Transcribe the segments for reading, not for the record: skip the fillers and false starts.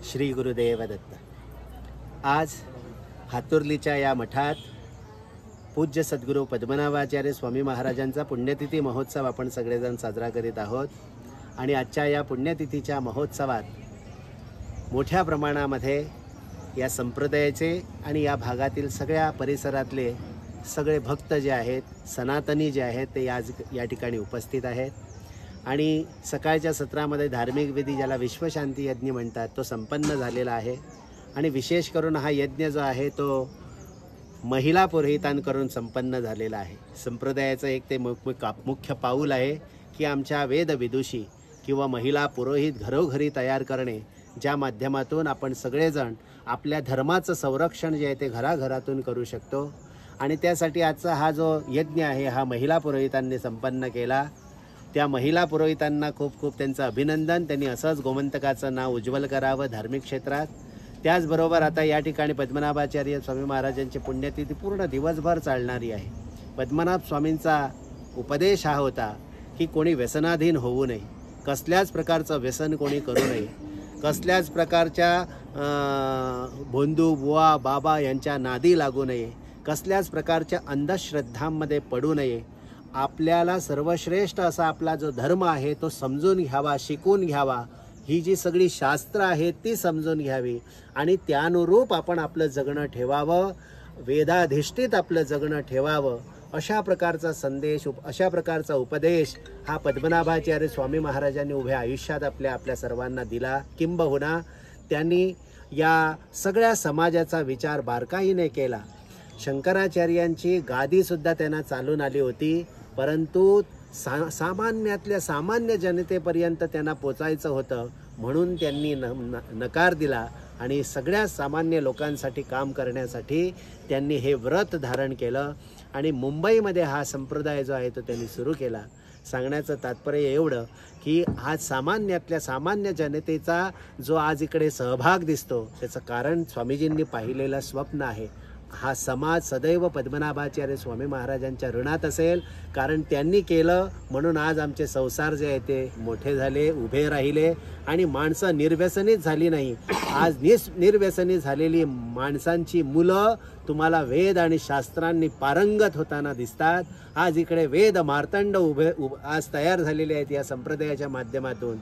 श्री गुरुदेव दत्त। आज हातुर्लीच्या या मठात पूज्य सद्गुरू पद्मनाभाचार्य स्वामी महाराजांचा पुण्यतिथी महोत्सव आपण सगळेजण साजरा करीत आहोत। आणि आजच्या या पुण्यतिथीच्या महोत्सवात मोठ्या प्रमाणामध्ये या संप्रदायाचे आणि या भागातील सगळ्या परिसरातले सगळे भक्त जे आहेत, सनातनी जे आहेत, ते या ठिकाणी उपस्थित आहेत। आणि सकाळच्या सत्रामध्ये धार्मिक विधी, ज्याला विश्वशांती यज्ञ म्हणतात, तो संपन्न झालेला आहे। आणि विशेष करून हा यज्ञ जो आहे तो महिला पुरोहितांकडून संपन्न झालेला आहे। संप्रदायाचं एक ते मुख्य पाऊल आहे की आमच्या वेदविदुषी किंवा महिला पुरोहित घरोघरी तयार करणे, ज्या माध्यमातून आपण सगळेजण आपल्या धर्माचं संरक्षण जे आहे ते घराघरातून करू शकतो। आणि त्यासाठी आजचा हा जो यज्ञ आहे हा महिला पुरोहितांनी संपन्न केला। त्या महिला पुरोहितांना खूप खूप त्यांचं अभिनंदन। त्यांनी असंच गोमंतकाचं नाव उज्ज्वल करावं धार्मिक क्षेत्रात। त्याचबरोबर आता या ठिकाणी पद्मनाभाचार्य स्वामी महाराजांची पुण्यतिथी पूर्ण दिवसभर चालणारी आहे। पद्मनाभ स्वामींचा उपदेश हा होता की कोणी व्यसनाधीन होऊ नये, कसल्याच प्रकारचं व्यसन कोणी करू नये, कसल्याच प्रकारच्या भोंदू बुवा बाबा यांच्या नादी लागू नये, कसल्याच प्रकारच्या अंधश्रद्धांमध्ये पडू नये। आपल्याला सर्वश्रेष्ठ असा आपला जो धर्म आहे तो समजून घ्यावा, शिकून घ्यावा। ही जी सगळी शास्त्र आहेत ती समजून घ्यावी आणि त्यानुरूप आपण आपलं जगणं ठेवावं, वेदाधिष्ठित आपलं जगणं ठेवावं। अशा प्रकारचा संदेश, अशा प्रकारचा उपदेश हा पद्मनाभाचार्य स्वामी महाराजांनी उभ्या आयुष्यात आपल्या सर्वांना दिला। किंबहुना त्यांनी या सगळ्या समाजाचा विचार बारकाईने केला। शंकराचार्यांची गादीसुद्धा त्यांना चालून आली होती, परंतु सामान्यातल्या सामान्य जनतेपर्यंत त्यांना पोचायचं होतं, म्हणून त्यांनी नकार दिला आणि सगळ्या सामान्य लोकांसाठी काम करण्यासाठी त्यांनी हे व्रत धारण केलं। आणि मुंबईमध्ये हा संप्रदाय जो आहे तो त्यांनी सुरू केला। सांगण्याचं तात्पर्य एवढं की आज सामान्यातल्या सामान्य जनतेचा जो आज इकडे सहभाग दिसतो त्याचं कारण स्वामीजींनी पाहिलेलं स्वप्न आहे। हा समाज सदैव पद्मनाभाचार्य स्वामी महाराजांच्या ऋणात असेल, कारण त्यांनी केलं म्हणून आज आमचे संसार जे आहे ते मोठे झाले, उभे राहिले आणि माणसं निर्व्यसनीच झाली नाही। आज निर्व्यसनी झालेली माणसांची मुलं तुम्हाला वेद आणि शास्त्रांनी पारंगत होताना दिसतात। आज इकडे वेद मार्तंड आज तयार झालेले आहेत या संप्रदायाच्या माध्यमातून।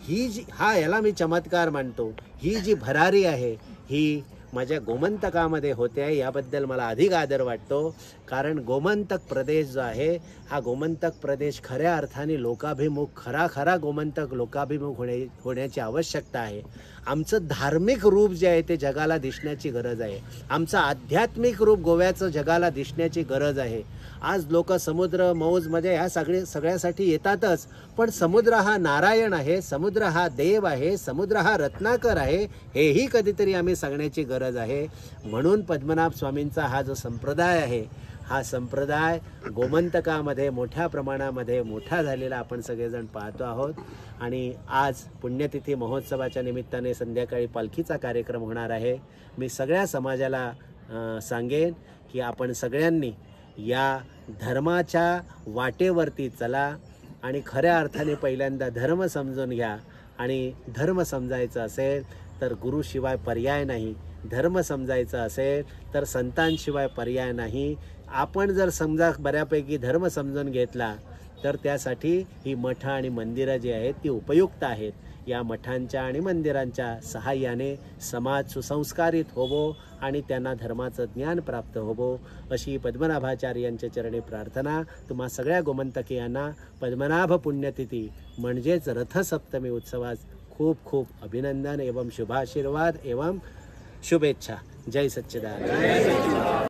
याला मी चमत्कार मानतो। ही जी भरारी आहे ही माझ्या गोमंतकामध्ये होते, याबद्दल मला अधिक आदर वाटतो। कारण गोमंतक प्रदेश जो आहे हा गोमंतक प्रदेश खऱ्या अर्थाने लोकाभिमुख, खरा गोमंतक लोकाभिमुख होण्याची आवश्यकता आहे। आमचं धार्मिक रूप जे आहे ते जगाला दिसण्याची गरज आहे। आमचं आध्यात्मिक रूप गोव्याचं जगाला दिसण्याची गरज आहे। आज लोक समुद्र मौजमध्ये ह्या सगळ्यासाठी येतातच, पण समुद्र हा नारायण आहे, समुद्र हा देव आहे, समुद्र हा रत्नाकर आहे, हेही कधीतरी आम्ही सांगण्याची गरज आहे। म्हणून पद्मनाभ स्वामींचा हा जो संप्रदाय आहे हा संप्रदाय गोमंतकामध्ये मोठ्या प्रमाणामध्ये मोठा झालेला आपण सगळेजण पाहतो आहोत। आणि आज पुण्यतिथी महोत्सवाच्या निमित्ताने संध्याकाळी पालखीचा कार्यक्रम होणार आहे। मी सगळ्या समाजाला सांगेन की आपण सगळ्यांनी या धर्माच्या वाटेवरती चला आणि खऱ्या अर्थाने पहिल्यांदा धर्म समजून घ्या। आणि धर्म समजायचं असेल तर गुरुशिवाय पर्याय नाही, धर्म समजायचं असेल तर संतांशिवाय पर्याय नाही। आपण जर समजा बऱ्यापैकी धर्म समजून घेतला तर त्यासाठी ही मठ आणि मंदिरं जी आहेत ती उपयुक्त आहेत। या मठांच्या आणि मंदिरांच्या सहाय्याने समाज सुसंस्कारित होवो आणि त्यांना धर्माचं ज्ञान प्राप्त होवो, अशी पद्मनाभाचार्यांच्या चरणी प्रार्थना। तुम्हा सगळ्या गोमंतकीयांना पद्मनाभ पुण्यतिथी म्हणजेच रथसप्तमी उत्सवास खूप खूप अभिनंदन एवं शुभाशीर्वाद एवं शुभेच्छा। जय सच्चिदानंद।